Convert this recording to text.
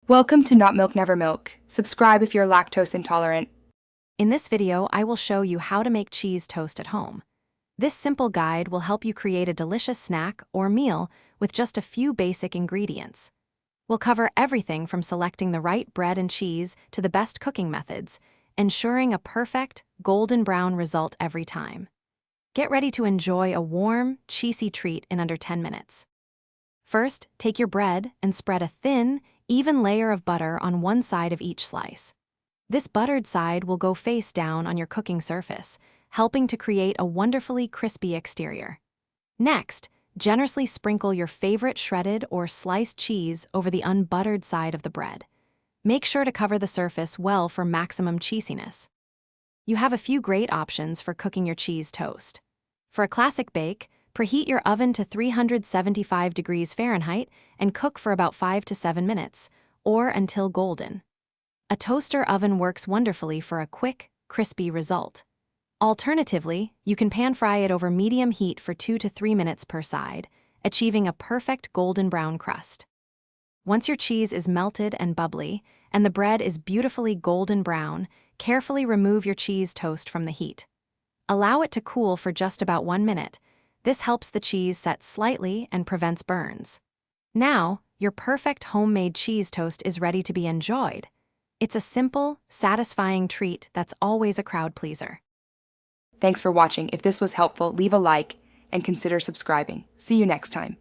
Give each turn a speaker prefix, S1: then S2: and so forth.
S1: Welcome to Not Milk Never Milk. Subscribe if you're lactose intolerant.
S2: In this video, I will show you how to make cheese toast at home. This simple guide will help you create a delicious snack or meal with just a few basic ingredients. We'll cover everything from selecting the right bread and cheese to the best cooking methods, ensuring a perfect, golden brown result every time. Get ready to enjoy a warm, cheesy treat in under 10 minutes. First, take your bread and spread a thin, even layer of butter on one side of each slice. This buttered side will go face down on your cooking surface, helping to create a wonderfully crispy exterior. Next, generously sprinkle your favorite shredded or sliced cheese over the unbuttered side of the bread. Make sure to cover the surface well for maximum cheesiness. You have a few great options for cooking your cheese toast. For a classic bake, preheat your oven to 375 degrees Fahrenheit and cook for about 5 to 7 minutes, or until golden. A toaster oven works wonderfully for a quick, crispy result. Alternatively, you can pan fry it over medium heat for 2 to 3 minutes per side, achieving a perfect golden brown crust. Once your cheese is melted and bubbly, and the bread is beautifully golden brown, carefully remove your cheese toast from the heat. Allow it to cool for just about 1 minute. This helps the cheese set slightly and prevents burns. Now, your perfect homemade cheese toast is ready to be enjoyed. It's a simple, satisfying treat that's always a crowd pleaser.
S1: Thanks for watching. If this was helpful, leave a like and consider subscribing. See you next time.